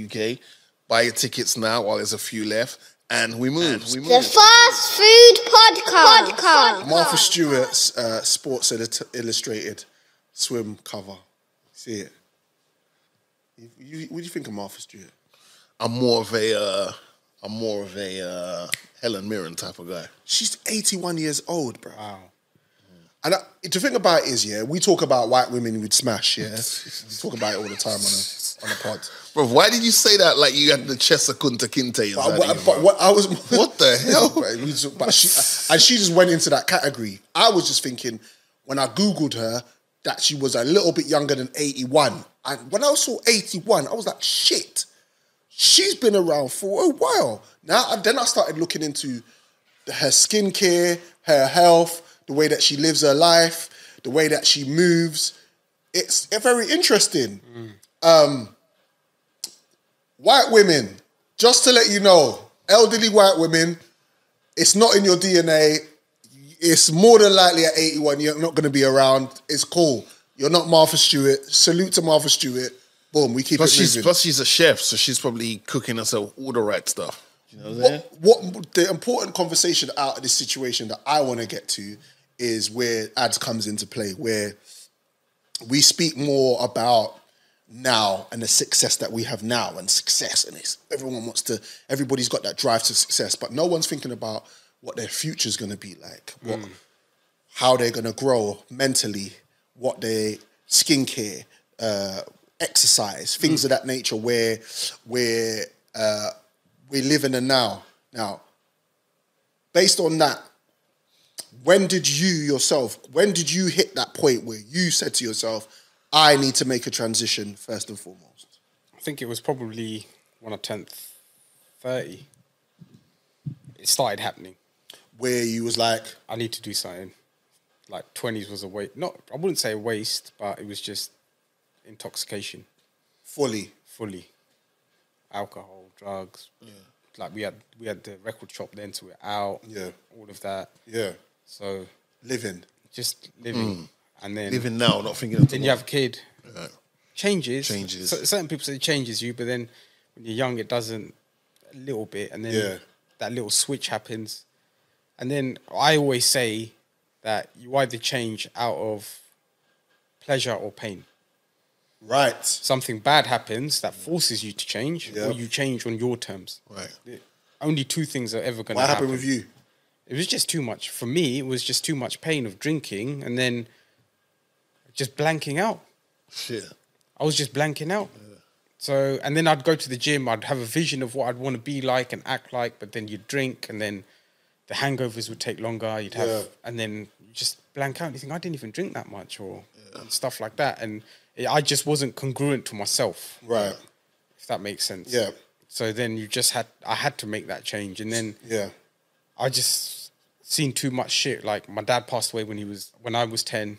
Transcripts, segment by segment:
UK. Buy your tickets now while there's a few left. And we move. The Fast Food Podcast. Martha Stewart's Sports Illustrated swim cover. See it? What do you think of Martha Stewart? I'm more of a Helen Mirren type of guy. She's 81 years old, bro. Wow. And the thing about it is, yeah, we talk about white women with smash, yeah. We talk about it all the time on a pod. Bro, why did you say that like you had the chest of Kunta Kinte inside What the hell? But she just went into that category. I was just thinking, when I Googled her, that she was a little bit younger than 81. And when I saw 81, I was like, shit, she's been around for a while. Then I started looking into her skincare, her health, the way that she lives her life, the way that she moves. It's very interesting. White women, just to let you know, elderly white women, it's not in your DNA. It's more than likely at 81, you're not going to be around. It's cool. You're not Martha Stewart. Salute to Martha Stewart. Boom, we keep it moving. Plus she's a chef, so she's probably cooking herself all the right stuff. You know what I'm saying? What the important conversation out of this situation that I want to get to is where ads comes into play, where we speak more about now and the success that we have now and success, and everybody's got that drive to success, but no one's thinking about what their future's going to be like, how they're going to grow mentally, what their skincare, exercise, things of that nature, where we live in the now. Now, based on that, when did you hit that point where you said to yourself, I need to make a transition first and foremost? I think it was probably when I turned 30. It started happening. Where you was like, I need to do something. Like 20s was a waste. I wouldn't say a waste, but it was just intoxication. Fully. Alcohol, drugs. Yeah. Like we had the record shop then, so we're out. Yeah. All of that. Yeah. So just living. And then living now, not thinking of then you have a kid. Right. Changes. So certain people say it changes you, but then when you're young, it doesn't a little bit, and then that little switch happens. And then I always say that you either change out of pleasure or pain. Right. Something bad happens that forces you to change, or you change on your terms. Right. Only two things are ever going to happen. What happened with you? It was just too much. For me, it was just too much pain of drinking and then just blanking out. Shit. I was just blanking out. Yeah. So, and then I'd go to the gym, I'd have a vision of what I'd want to be like and act like, but then you'd drink and then the hangovers would take longer. You'd have, and then you just blank out. And you think, I didn't even drink that much or stuff like that. And I just wasn't congruent to myself. Right. If that makes sense. Yeah. So then I had to make that change. And then I just seen too much shit. Like my dad passed away when I was 10.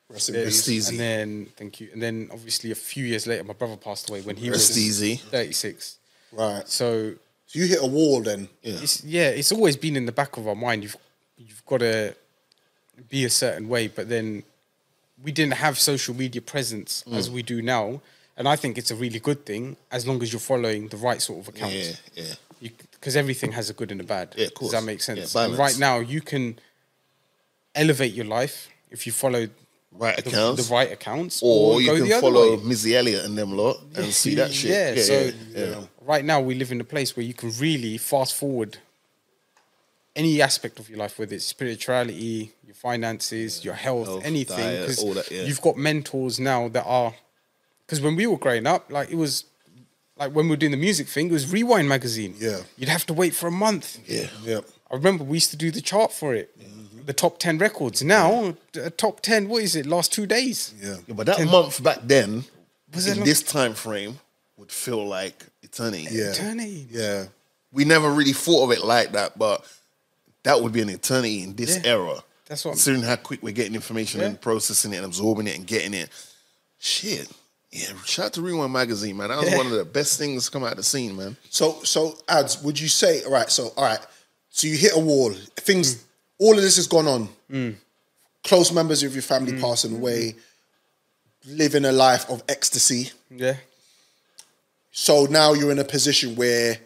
Rest in peace. And then, thank you. And then obviously a few years later, my brother passed away when he was 36. Right. So you hit a wall then. It's always been in the back of our mind. You've got to be a certain way, but then we didn't have social media presence as we do now. And I think it's a really good thing as long as you're following the right sort of accounts. Yeah. Because everything has a good and a bad. Yeah, of course. Does that make sense? Yeah, and right now, you can elevate your life if you follow the right accounts. Or you can follow Missy Elliott and them lot and see that shit. Right now we live in a place where you can really fast forward any aspect of your life, whether it's spirituality, your finances, your health, anything. Because you've got mentors now that are... Because when we were growing up, like it was... Like when we were doing the music thing, it was Rewind magazine. Yeah. You'd have to wait for a month. Yeah. I remember we used to do the chart for it. The top 10 records. Now, top 10, what is it? Last 2 days. Yeah. But that month back then, in this time frame, would feel like eternity. Yeah. Eternity. Yeah. We never really thought of it like that, but that would be an eternity in this era. That's what considering how quick we're getting information and processing it and absorbing it and getting it. Shit. Yeah, shout out to Rewind magazine, man. That was one of the best things to come out of the scene, man. So Ads, would you say, all right, so you hit a wall, all of this has gone on. Close members of your family passing away, living a life of ecstasy. Yeah. So now you're in a position where,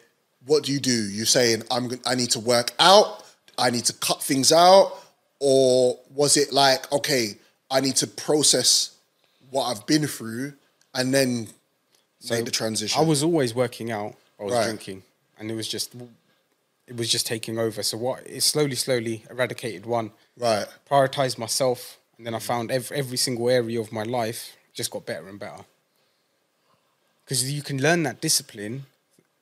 what do? You're saying, I need to work out, I need to cut things out, or was it like, okay, I need to process what I've been through and then make the transition? I was always working out, I was drinking, and it was just taking over. So it slowly eradicated one. Right. Prioritized myself, and then I found every single area of my life just got better and better. Because you can learn that discipline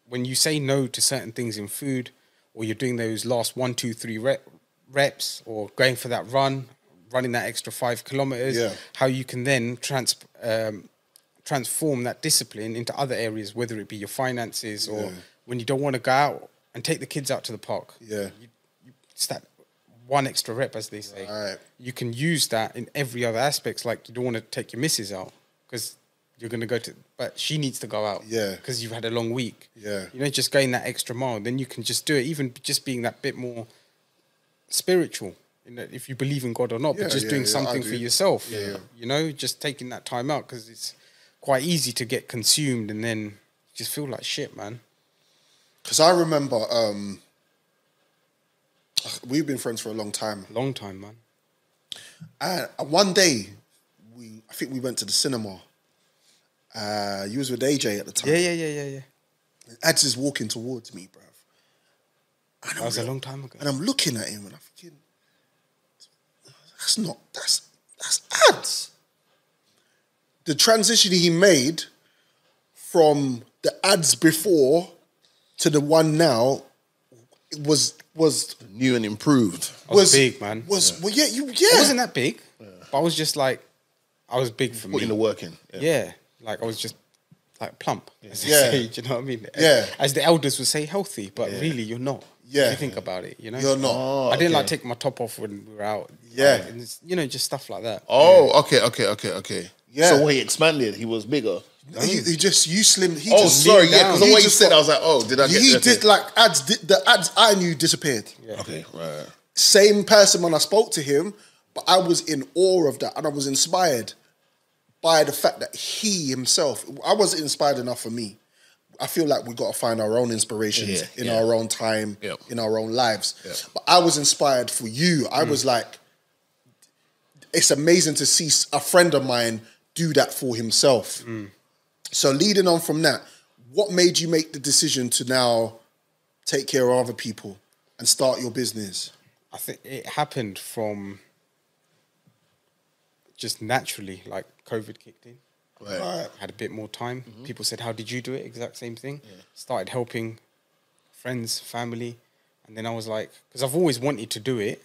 when you say no to certain things in food, or you're doing those last 1, 2, 3 reps, or going for that running that extra 5 kilometers. Yeah. How you can then transform that discipline into other areas, whether it be your finances or when you don't want to go out and take the kids out to the park. Yeah. It's that one extra rep, as they say. Right. You can use that in every other aspects. Like, you don't want to take your missus out because you're going to go to, but she needs to go out. Yeah. Because you've had a long week. Yeah. You know, just going that extra mile, then you can just do it, even just being that bit more spiritual, you know, if you believe in God or not, but just doing something for yourself. Yeah. You know, just taking that time out, because it's quite easy to get consumed and then just feel like shit, man. Because I remember, we've been friends for a long time. Long time, man. And one day, I think we went to the cinema. You was with AJ at the time. Yeah. And Ads is walking towards me, bruv. And That was a long time ago. And I'm looking at him and I'm thinking, that's Ads. The transition he made from the Ads before to the one now was new and improved. Was big, man. Well, yeah. I wasn't that big, but I was just like, I was big for me. Putting the work in. Yeah. Like, I was just like plump, as they Yeah. say, do you know what I mean? Yeah. As the elders would say, healthy, but really you're not. Yeah. If you think about it, you know? You're not. I didn't like take my top off when we were out. Yeah. Like, and you know, just stuff like that. Oh, okay. Yeah. So when he expanded, he was bigger. He just you slim. He Oh, just sorry, leaned yeah, down. because the He way you just said, got- I was like, oh, did I get He that? did like Ads. The Ads I knew disappeared. Yeah. Okay, right. Same person when I spoke to him, but I was in awe of that, and I was inspired by the fact that he himself. I wasn't inspired enough for me. I feel like we got to find our own inspirations in our own time, in our own lives. Yeah. But I was inspired for you. I was like, it's amazing to see a friend of mine do that for himself. So leading on from that, what made you make the decision to now take care of other people and start your business? I think it happened from just naturally, like COVID kicked in. Right. Had a bit more time. People said, how did you do it? Exact same thing. Started helping friends, family. And then I was like, because I've always wanted to do it,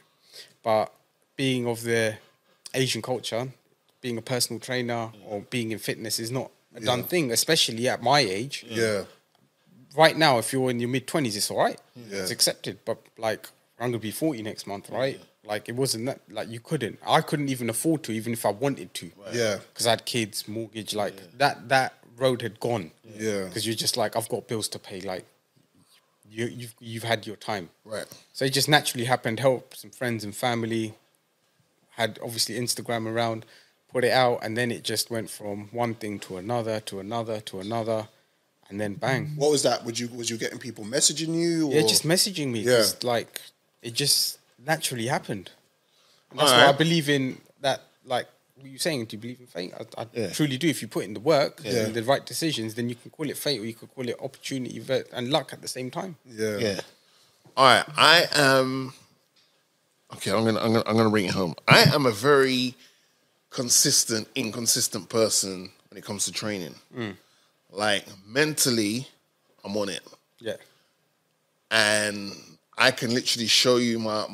but being of the Asian culture, being a personal trainer or being in fitness is not a done thing, especially at my age. Yeah. Right now, if you're in your mid-20s, it's all right. Yeah. It's accepted. But like, I'm going to be 40 next month, right? Like, it wasn't that, like, I couldn't even afford to, even if I wanted to. Yeah. Because I had kids, mortgage, like, that road had gone. Yeah. Because you're just like, I've got bills to pay, like, you've had your time. Right. So it just naturally happened, helped some friends and family, had obviously Instagram around, put it out, and then it just went from one thing to another, to another, to another, and then bang. What was that? Was you getting people messaging you? Or? Yeah, just messaging me. Yeah. Like, it just naturally happened. And that's All why I right. believe in that, like, what you saying, do you believe in fate? I truly do. If you put in the work and the right decisions, then you can call it fate, or you could call it opportunity and luck at the same time. Yeah. All right, I am. Okay, I'm gonna bring it home. I am a very inconsistent person when it comes to training. Like, mentally, I'm on it. Yeah. And I can literally show you my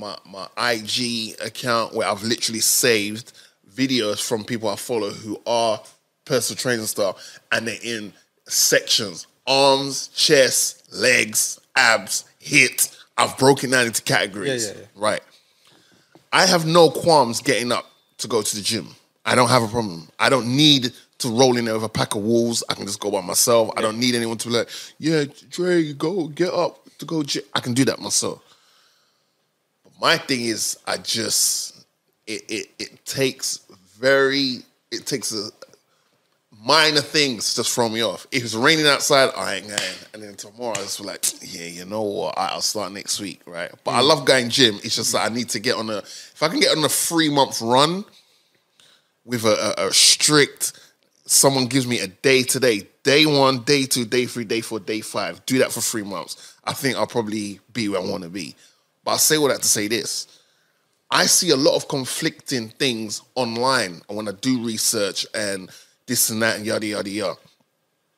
IG account where I've literally saved videos from people I follow who are personal training staff, and they're in sections: arms, chest, legs, abs, HIIT. I've broken down into categories. Yeah. Right. I have no qualms getting up to go to the gym. I don't have a problem. I don't need to roll in there with a pack of wolves. I can just go by myself. I don't need anyone to be like, yeah, Dre, go get up to go gym. I can do that myself. But my thing is, it takes minor things just throw me off. If it's raining outside, I ain't going. And then tomorrow, I just feel like, yeah, you know what? I'll start next week, right? But I love going gym. It's just that I need to get on if I can get on a 3-month run with a strict, someone gives me a day today, day 1, day 2, day 3, day 4, day 5, do that for 3 months. I think I'll probably be where I want to be. But I say all that to say this. I see a lot of conflicting things online when I do research and this and that and yada, yada, yada.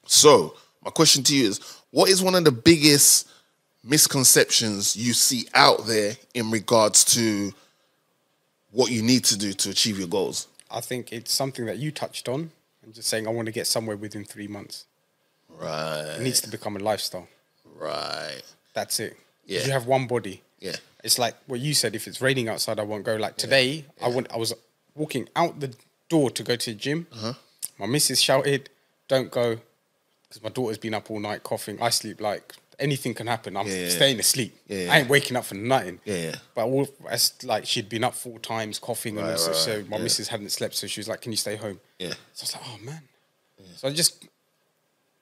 So my question to you is, what is one of the biggest misconceptions you see out there in regards to what you need to do to achieve your goals? I think it's something that you touched on, and just saying I want to get somewhere within 3 months. Right. It needs to become a lifestyle. Right. That's it. Yeah. You have one body. Yeah. It's like what you said, if it's raining outside, I won't go. Like today, I was walking out the door to go to the gym. My missus shouted, don't go, because my daughter's been up all night coughing. I sleep like anything can happen. I'm staying asleep. I ain't waking up for nothing. But like she'd been up 4 times coughing, and so my missus hadn't slept, so she was like, can you stay home? So I was like, oh man. So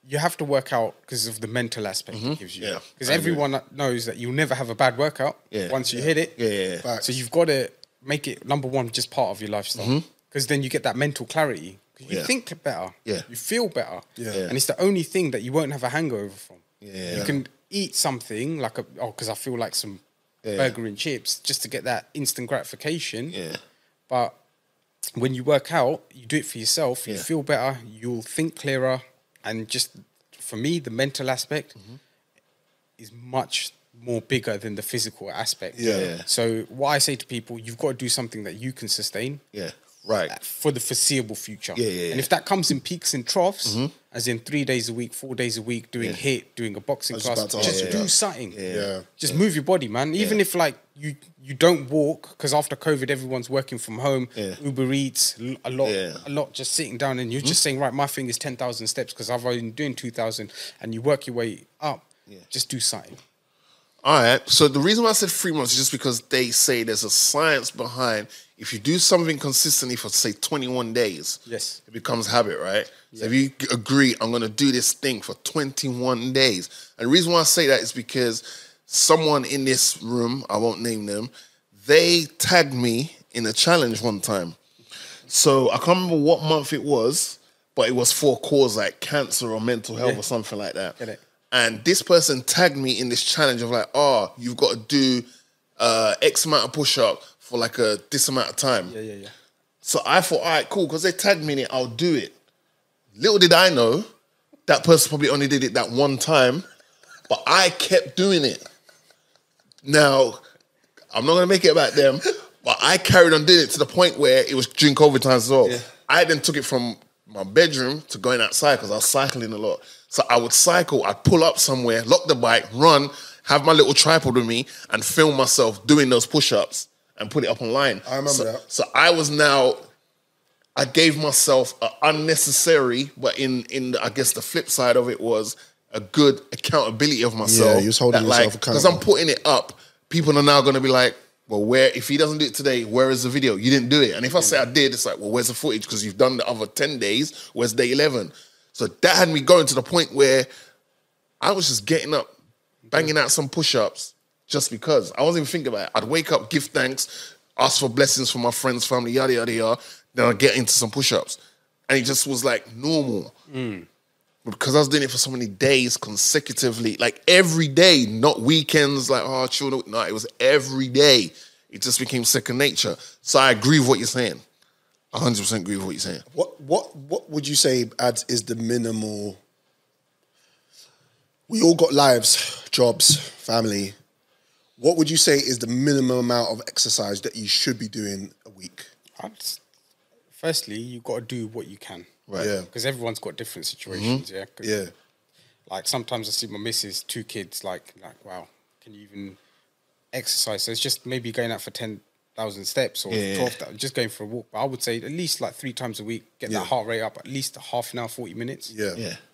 you have to work out because of the mental aspect it gives you. Because everyone knows that you'll never have a bad workout once you hit it. So you've got to make it, number one, just part of your lifestyle. Because then you get that mental clarity. You think better. You feel better. And it's the only thing that you won't have a hangover from. You can eat something like because I feel like some burger and chips just to get that instant gratification. But when you work out, you do it for yourself, you feel better, you'll think clearer. And just, for me, the mental aspect is much more bigger than the physical aspect. So what I say to people, you've got to do something that you can sustain. For the foreseeable future. And if that comes in peaks and troughs, as in 3 days a week, 4 days a week, doing HIIT, doing a boxing class, just do something. Just move your body, man. Even if like you don't walk, because after COVID, everyone's working from home, Uber Eats, a lot just sitting down, and you're just saying, right, my thing is 10,000 steps because I've only been doing 2,000, and you work your way up. Just do something. All right. So the reason why I said 3 months is just because they say there's a science behind if you do something consistently for, say, 21 days, it becomes habit, right? So if you agree, I'm going to do this thing for 21 days. And the reason why I say that is because someone in this room, I won't name them, they tagged me in a challenge one time. So I can't remember what month it was, but it was for a cause like cancer or mental health or something like that. Get it. And this person tagged me in this challenge of like, oh, you've got to do X amount of push-up for like this amount of time. So I thought, all right, cool, because they tagged me in it, I'll do it. Little did I know, that person probably only did it that one time, but I kept doing it. Now, I'm not going to make it about them, but I carried on doing it to the point where it was drink overtime as well. I then took it from my bedroom to going outside because I was cycling a lot. So I would cycle, I'd pull up somewhere, lock the bike, run, have my little tripod with me, and film myself doing those push-ups and put it up online. I remember that. So I gave myself an unnecessary, but in I guess the flip side of it was a good accountability of myself. Yeah, you was holding yourself accountable. Because I'm putting it up, people are now going to be like, well, if he doesn't do it today, where is the video? You didn't do it. And if I say I did, it's like, well, where's the footage? Because you've done the other 10 days. Where's day 11? So that had me going to the point where I was just getting up, banging out some push-ups just because. I wasn't even thinking about it. I'd wake up, give thanks, ask for blessings from my friends, family, yada, yada, yada. Then I'd get into some push-ups. And it just was like normal. Because I was doing it for so many days consecutively, like every day, not weekends, like, oh, chill. No, it was every day. It just became second nature. So I agree with what you're saying. 100% agree with what you're saying. What would you say, Ads, is the minimal? We all got lives, jobs, family. What would you say is the minimum amount of exercise that you should be doing a week? Firstly, you've got to do what you can. Right. Yeah. Because everyone's got different situations, Like sometimes I see my missus, 2 kids, like wow, can you even exercise? So it's just maybe going out for 10,000 steps or 12,000, just going for a walk. But I would say at least like 3 times a week, get that heart rate up at least half an hour, 40 minutes.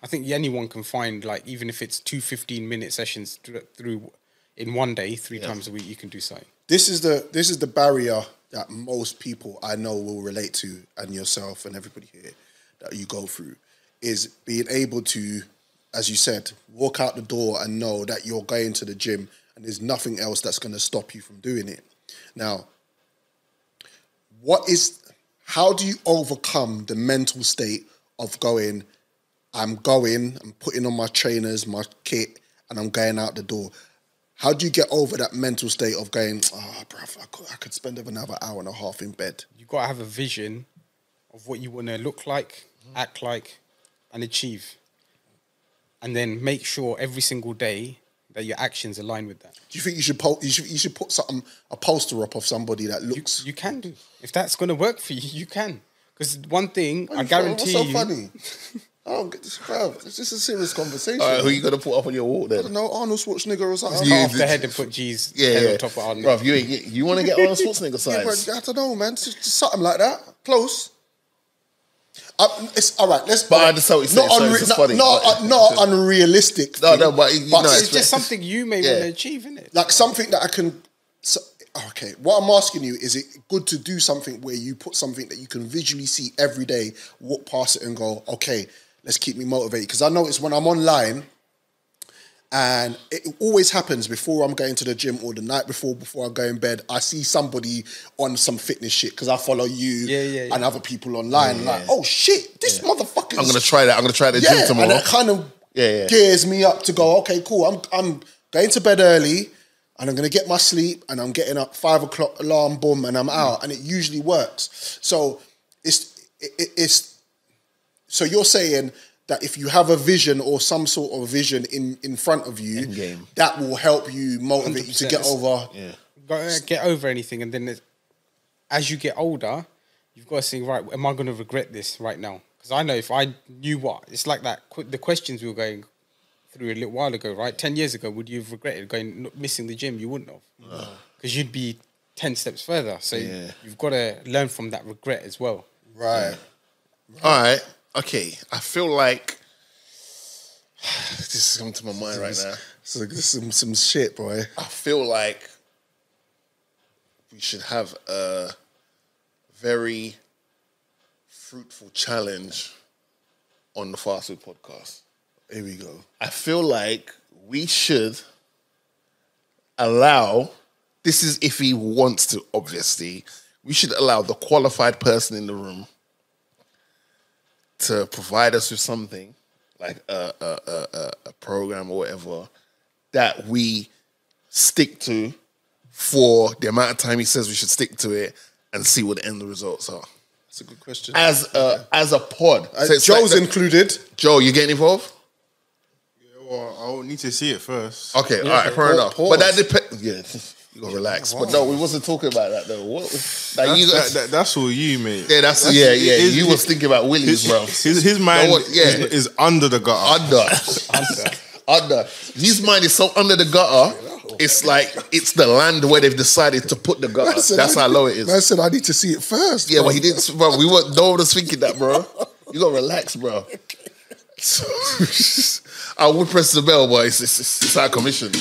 I think anyone can find, like, even if it's 2 15-minute sessions through in one day, 3 times a week, you can do something. This is the barrier that most people I know will relate to, and yourself and everybody here, that you go through, is being able to, as you said, walk out the door and know that you're going to the gym and there's nothing else that's going to stop you from doing it. Now, how do you overcome the mental state of going, I'm putting on my trainers, my kit, and I'm going out the door? How do you get over that mental state of going, bruv, I could spend another hour and a half in bed? You got to have a vision of what you want to look like, act like, and achieve. And then make sure every single day that your actions align with that. Do you think you should put a poster up of somebody that looks... You can do. If that's going to work for you, you can. Because one thing, I guarantee you... What's so funny? I don't get this, bro. It's just a serious conversation. All right, who you going to put up on your wall then? I don't know, Arnold Schwarzenegger or something. Cut off the head and put G's head on top of Arnold. Bro, you want to get Arnold Schwarzenegger size? Yeah, I don't know, man. Just something like that. Close. It's all right. Let's. But I understand what you're saying. Not unrealistic. No, but it's just something you may want to achieve, isn't it? Like something that I can. Okay, what I'm asking you, is it good to do something where you put something that you can visually see every day, walk past it and go, okay, let's keep me motivated? Because I notice when I'm online, and it always happens before I'm going to the gym or the night before I go in bed, I see somebody on some fitness shit because I follow you and other people online. Like, oh shit, this motherfucker. I'm gonna try that. I'm gonna try the gym tomorrow. And it kind of gears me up to go, okay, cool. I'm going to bed early and I'm gonna get my sleep and I'm getting up 5 o'clock, alarm, boom, and I'm out. And it usually works. So so you're saying that if you have a vision or some sort of vision in front of you, that will help you motivate you to get over. Yeah. Get over anything. And then as you get older, you've got to think, right, am I going to regret this right now? Because I know if I knew what, it's like that, the questions we were going through a little while ago, right? 10 years ago, would you have regretted missing the gym? You wouldn't have. Because you'd be 10 steps further. So you've got to learn from that regret as well. Right. All right. Okay, I feel like this is coming to my mind right now. So this is some shit, boy. I feel like we should have a very fruitful challenge on the Fast Food Podcast. Here we go. I feel like we should allow, this is if he wants to, obviously, we should allow the qualified person in the room to provide us with something like a program or whatever that we stick to for the amount of time he says we should stick to it and see what the end results are. That's a good question. As a pod. So Joe's like included. Joe, you getting involved? Yeah, well, I'll need to see it first. Okay, all right, fair enough. But that depends. Yeah. You gotta relax. Wow. But no, we wasn't talking about that though. What? Like that's all you, mate. Yeah, that's you was thinking about Willies, bro. His mind is under the gutter. Under. His mind is so under the gutter. It's like it's the land where they've decided to put the gutter. That's how low it is. Man said I need to see it first. Yeah, but he didn't. Bro, no one was thinking that, bro. You gotta relax, bro. So, I would press the bell, but it's out of commission.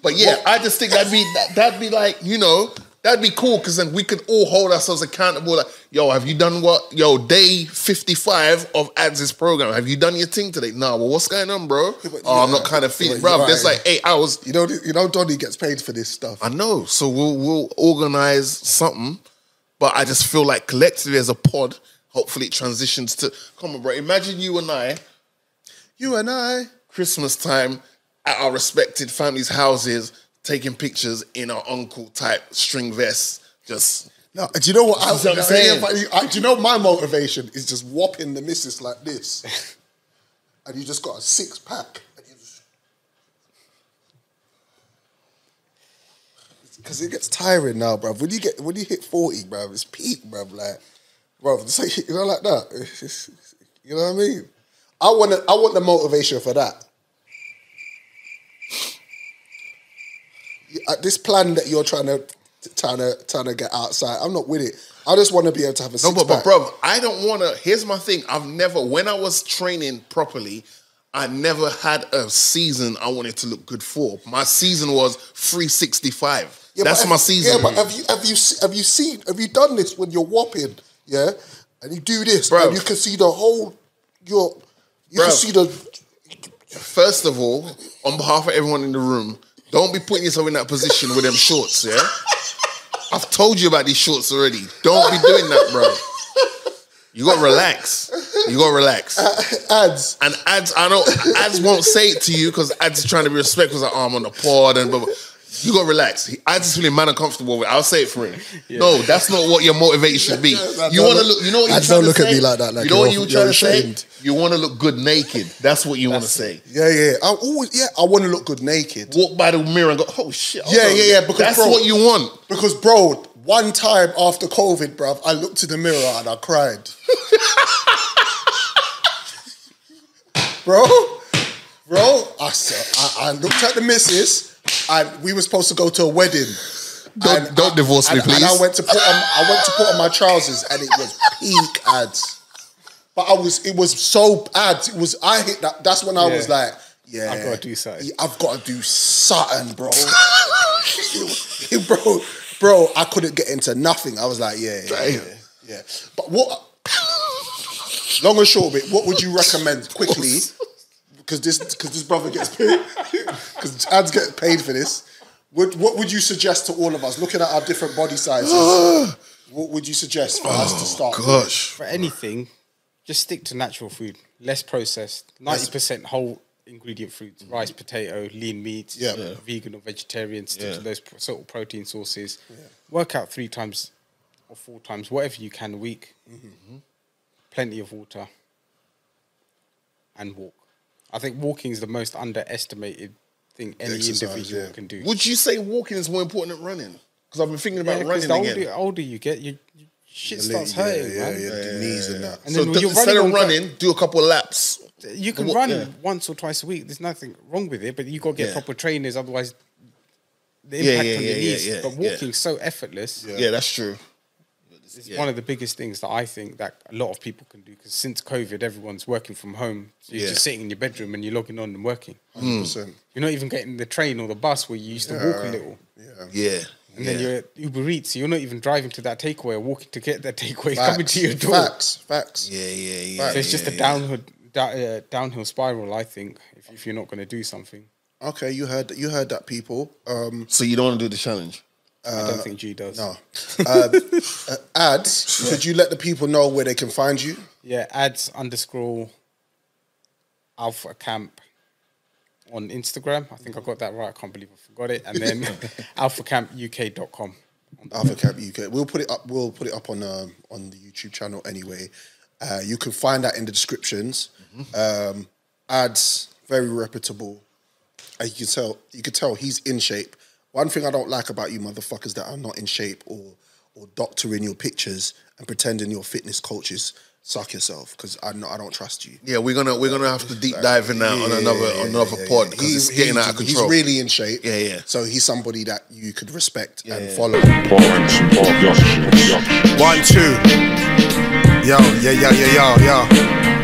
But yeah, I just think that'd be like, you know, that'd be cool because then we could all hold ourselves accountable. Like, yo, have you done what? Yo, day 55 of Ads' program. Have you done your thing today? Nah, well, what's going on, bro? I'm not kind of feeling, bro. Right. There's like 8 hours. You know, Donnie gets paid for this stuff. I know. So we'll organize something, but I just feel like collectively as a pod, hopefully it transitions to, come on, bro. Imagine you and I, Christmas time, at our respected families' houses, taking pictures in our uncle type string vests. Just no. Do you know what? I'm saying? Do you know my motivation is just whopping the missus like this, and you just got a 6-pack, because it gets tiring now, bruv. When you hit 40, bruv, it's peak, bruv. Like, bruv, it's like, you know, like that. You know what I mean? I want the motivation for that. This plan that you're trying to get outside, I'm not with it. I just want to be able to have a 6-pack. But bro, I don't want to. Here's my thing. When I was training properly, I never had a season I wanted to look good for. My season was 365. Yeah, that's my season. Yeah, but have you done this when you're whopping? Yeah, and you do this, bro, and you can see the whole you can see the. First of all, on behalf of everyone in the room, don't be putting yourself in that position with them shorts, yeah? I've told you about these shorts already. Don't be doing that, bro. You got to relax. Ads. And ads won't say it to you because ads is trying to be respectful. Like, I'm on the pod and blah, blah. You got to relax. Ads is feeling man uncomfortable with it. I'll say it for him. Yeah. No, that's not what your motivation should be. You want to look, you know what you're trying to say? Don't look at me like that. Like you know what you're trying to say? You want to look good naked. That's what you want to say. Yeah. I want to look good naked. Walk by the mirror and go, oh shit. Yeah. Because that's what you want. Because, bro, one time after COVID, bruv, I looked in the mirror and I cried. Bro, I looked at the missus and we were supposed to go to a wedding. Don't divorce me, please. And I went to put on my trousers and it was peak ads. But it was so ads. I hit that. That's when I was like, yeah, I've got to do something. I've got to do something, bro. Bro, I couldn't get into nothing. I was like, yeah. But what? Long and short of it, what would you recommend quickly? Because this brother gets paid. Because ads get paid for this. What would you suggest to all of us, looking at our different body sizes? What would you suggest for us to start? Gosh, for anything, just stick to natural food, less processed. 90% whole ingredient foods: rice, potato, lean meats. Vegan or vegetarian. Stick to those sort of protein sources. Work out 3 times or 4 times, whatever you can a week. Plenty of water and walk. I think walking is the most underestimated thing any individual can do. Would you say walking is more important than running? Because I've been thinking about running again. The older you get, your shit starts hurting, man. The knees and that. And so instead of running, do a couple of laps. You can run once or twice a week. There's nothing wrong with it, but you got to get proper trainers. Otherwise, the impact on your knees. But walking's so effortless. Yeah, that's true. It's one of the biggest things that I think that a lot of people can do, because since COVID, everyone's working from home. So you're just sitting in your bedroom and you're logging on and working. 100%. You're not even getting the train or the bus where you used to walk a little. And then you're at Uber Eats, so you're not even driving to that takeaway or walking to get that takeaway coming to your door. Facts. Yeah. So it's just a downhill spiral, I think, if you're not going to do something. Okay, you heard that, people. So you don't want to do the challenge? I don't think G does. No. Ads, could you let the people know where they can find you? Yeah, ads_alpha camp on Instagram. I think I got that right. I can't believe I forgot it. And then alphacampuk.com. Alpha Camp UK. We'll put it up on the YouTube channel anyway. You can find that in the descriptions. Ads, very reputable. You can tell he's in shape. One thing I don't like about you motherfuckers that are not in shape or doctoring your pictures and pretending you're fitness coaches, suck yourself, because I don't trust you. Yeah, we're gonna have to deep dive in that on another pod, because it's getting out of control. He's really in shape. Yeah. So he's somebody that you could respect and follow. 1, 2. Yo, yeah.